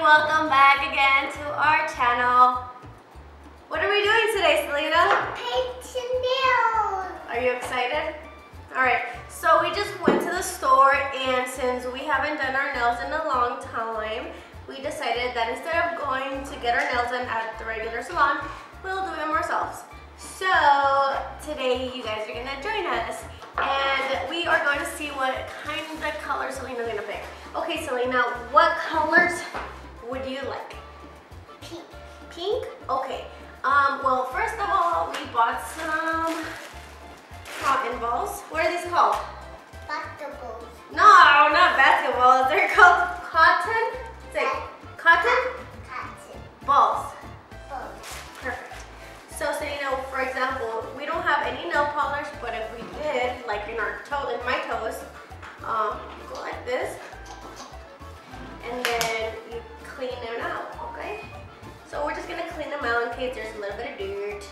welcome back again to our channel. What are we doing today, Selena? Painting nails. Are you excited? Alright, so we just went to the store, and since we haven't done our nails in a long time, we decided that instead of going to get our nails done at the regular salon, we'll do them ourselves. So today you guys are going to join us, and we are going to see what kind of color Selena's going to pick. Okay, Selena, what colors would you like? Pink. Pink? Okay. Well, first of all, we bought some cotton balls. What are these called? Basketballs. No, not basketballs. They're called cotton. Say, cotton? Cotton. Balls. Balls. Perfect. So, Selena, for example, we don't have any nail polish, but if we did, like in our toe, in my toes, you go like this, and then you clean them out, okay? So we're just gonna clean them out in case there's a little bit of dirt.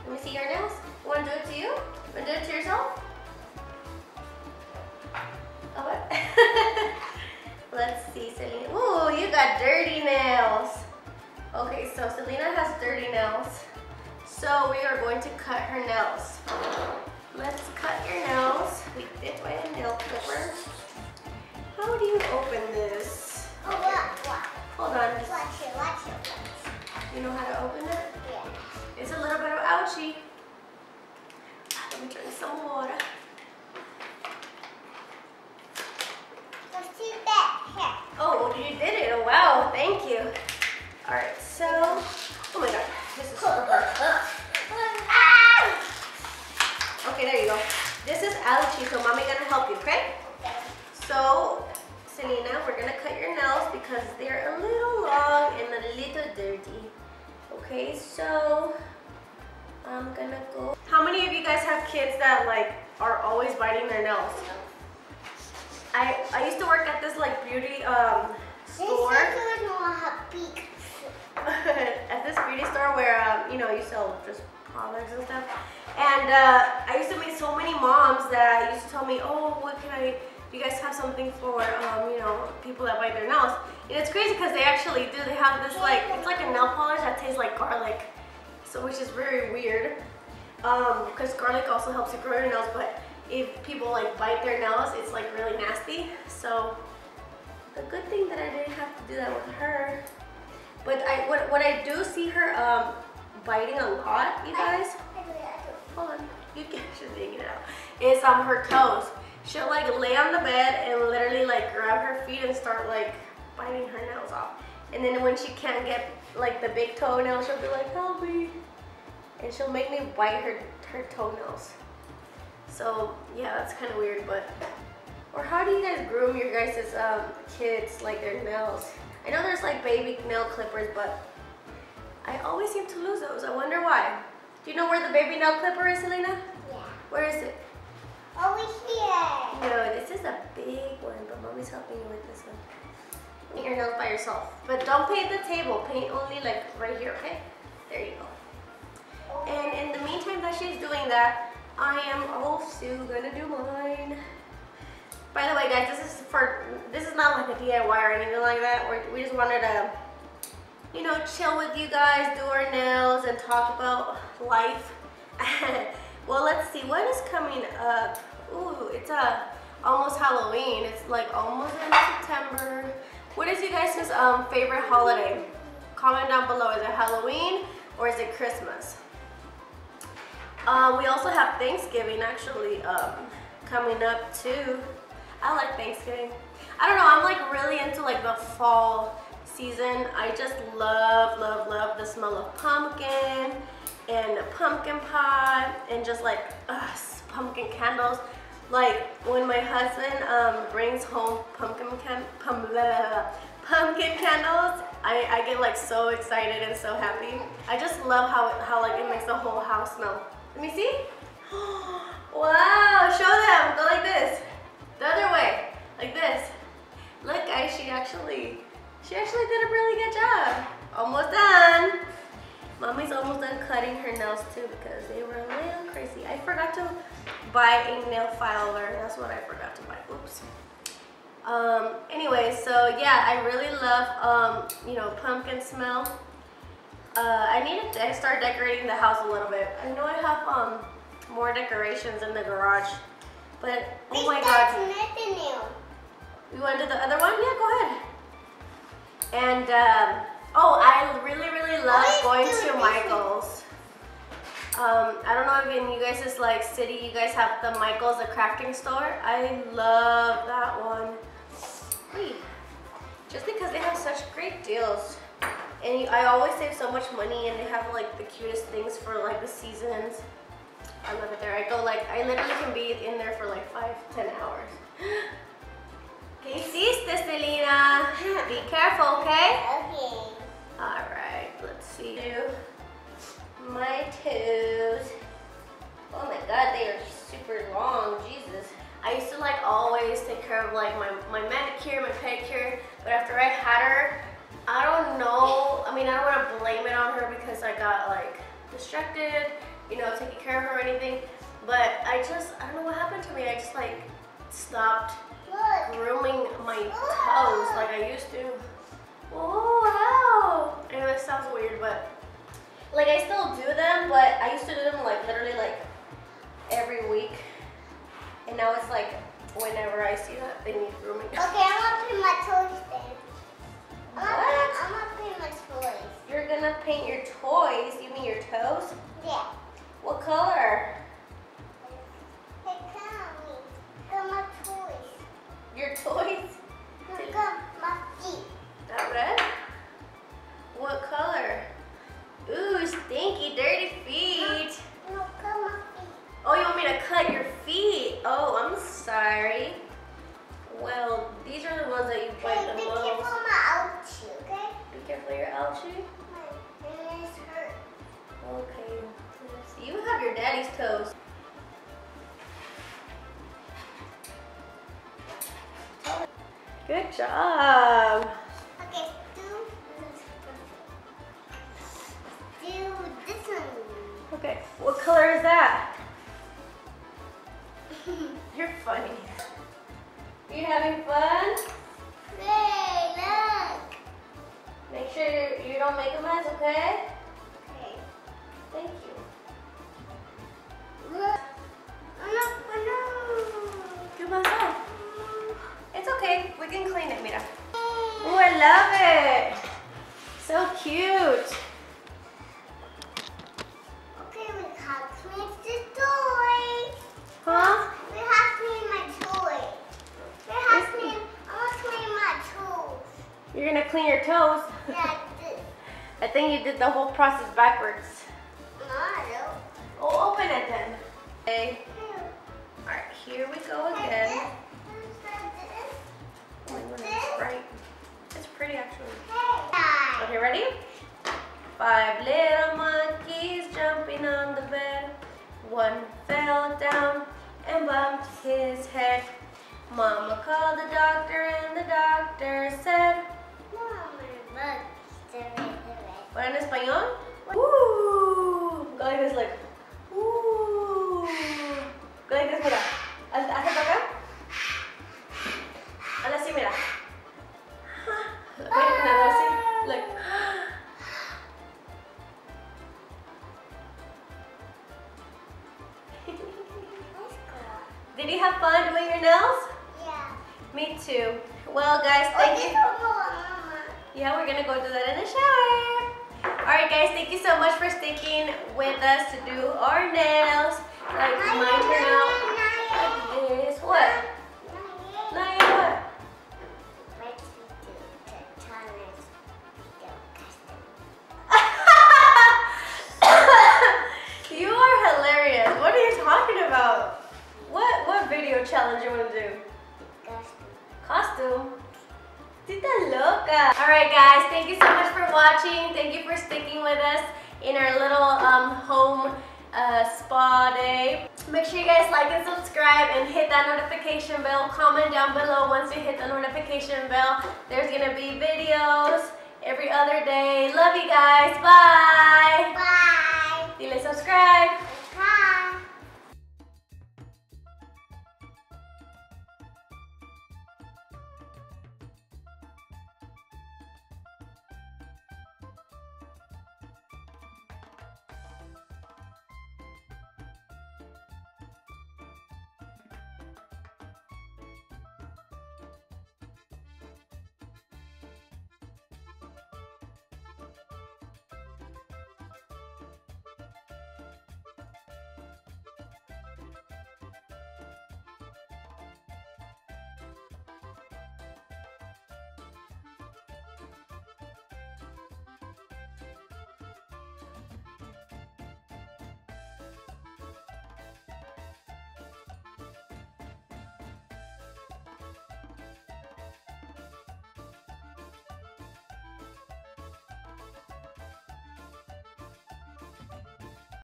Let me see your nails. You wanna do it to you? Wanna do it to yourself? Oh, what? Let's see, Selena. Ooh, you got dirty nails. Okay, so Selena has dirty nails. So we are going to cut her nails. Let's cut your nails. We did buy a nail clipper. How do you open this? Oh, what? Hold on. Watch it. You know how to open it? Yeah. It's a little bit of ouchie. Let me drink some water. Let's see that here. Oh, you did it. Oh, wow. Thank you. All right, so, oh my God, this is super hard. Okay, there you go. This is ouchie, so mommy gonna help you, okay? Okay. So, Selena, we're gonna cut your nails because they're a little long and a little dirty. Okay, so I'm gonna go. How many of you guys have kids that like are always biting their nails? I used to work at this like beauty store. At this beauty store where you know, you sell just products and stuff. And I used to meet so many moms that used to tell me, oh, what can I, do you guys have something for you know, people that bite their nails? And it's crazy because they actually do. They have this like, it's like a nail polish that tastes like garlic, so which is very weird because garlic also helps you grow your nails, but if people like bite their nails, it's like really nasty. So the good thing that I didn't have to do that with her. But what I do see her biting a lot, you guys. Hold on, you can just dig it out. Is her toes. She'll like lay on the bed and literally like grab her feet and start like biting her nails off. And then when she can't get like the big toenail, she'll be like, help me. And she'll make me bite her toenails. So yeah, that's kind of weird, but. Or how do you guys groom your guys' kids, like their nails? I know there's like baby nail clippers, but I always seem to lose those. I wonder why. Do you know where the baby nail clipper is, Selena? Yeah. Where is it? Over here. No, this is a big one, but mommy's helping you with this one. Paint your nails by yourself. But don't paint the table. Paint only like right here, okay? There you go. And in the meantime that she's doing that, I am also gonna do mine. By the way, guys, this is not like a DIY or anything like that. We just wanted to, you know, chill with you guys, do our nails, and talk about life. Well, let's see, what is coming up? Ooh, it's almost Halloween. It's like almost in September. What is you guys' favorite holiday? Comment down below. Is it Halloween or is it Christmas? We also have Thanksgiving actually coming up too. I like Thanksgiving. I don't know, I'm like really into like the fall season. I just love the smell of pumpkin and pumpkin pie and just like pumpkin candles. Like when my husband brings home pumpkin candles, I get like so excited and so happy. I just love how like it makes the whole house smell. Let me see. Wow, show them. Go like this. The other way, like this. Look, guys, she actually did a really good job. Almost done. Mommy's almost done cutting her nails too because they were a little crazy. I forgot to buy a nail filer. That's what I forgot to buy. Oops. Anyway, so yeah, I really love, you know, pumpkin smell. I need to start decorating the house a little bit. I know I have more decorations in the garage, but oh my god. You want to do the other one? Yeah, go ahead. And oh, I really love going to Michael's. I don't know if in you guys' like city you guys have the Michael's, the crafting store. I love that one. Wait, just because they have such great deals. And I always save so much money, and they have like the cutest things for like the seasons. I love it there. I go like, I literally can be in there for like 5-10 hours. ¿Qué hiciste, Selena? Be careful, okay? Okay. Alright, let's see. My toes. Oh my god, they are super long, Jesus. I used to like always take care of like my manicure, my pedicure, but after I had her, I don't know, I mean, I don't want to blame it on her because I got like distracted, you know, taking care of her or anything, but I don't know what happened to me. I just like stopped grooming my toes like I used to. Oh, wow. I know this sounds weird, but like I still do them, but I used to do them like literally like every week. And now it's like whenever I see that they need grooming. Okay, I'm gonna paint my toes then. What? I'm gonna paint my toes. You're gonna paint your toys? You mean your toes? Yeah. What color? Hey, come me. Look at my toys. Your toys? Look at my feet. That red? What color? Ooh, stinky, dirty feet. Look at my feet. Oh, you want me to cut your feet? Oh, I'm sorry. Well, these are the ones that you bite the Be most. careful of my ouchie, okay? Be careful of your ouchie. My knees hurt. Okay. Let's see. You have your daddy's toes. Good job. Okay, do this one. Okay. What color is that? You're funny. Are you having fun? Hey, look. Make sure you don't make a mess, okay? Okay. Thank you. Look. Oh, no. ¿Qué pasó? It's okay. We can clean it, mira. Oh, I love it. So cute. Okay, we have to clean this toy. Huh? We have to clean my toy. We have to clean, I want to clean my toes. You're gonna clean your toes? Yeah, this. I think you did the whole process backwards. No, I don't. Oh, open it then. Okay. Alright, here we go again. Oh my goodness, it's bright. It's pretty actually. Okay, ready? 5 little monkeys jumping on the bed. One fell down and bumped his head. Mama called the doctor and the doctor said, ¿What en español? Woo! Go like this, like, woo! Go like this, mira. Hazte para acá. Hazle así, mira. Okay, nada así, like. Did you have fun doing your nails? Yeah. Me too. Well, guys, thank you. Yeah, we're gonna go do that in the shower. Alright guys, thank you so much for sticking with us to do our nails. Like mine turn out like this. What? Not yet what? You are hilarious. What are you talking about? What video challenge you want to do? Costume? Tita loca. Alright guys, thank you so much for watching. Thank you for sticking with us in our little home spa day. Make sure you guys like and subscribe and hit that notification bell. Comment down below once you hit the notification bell. There's gonna be videos every other day. Love you guys. Bye. Bye. Dile subscribe.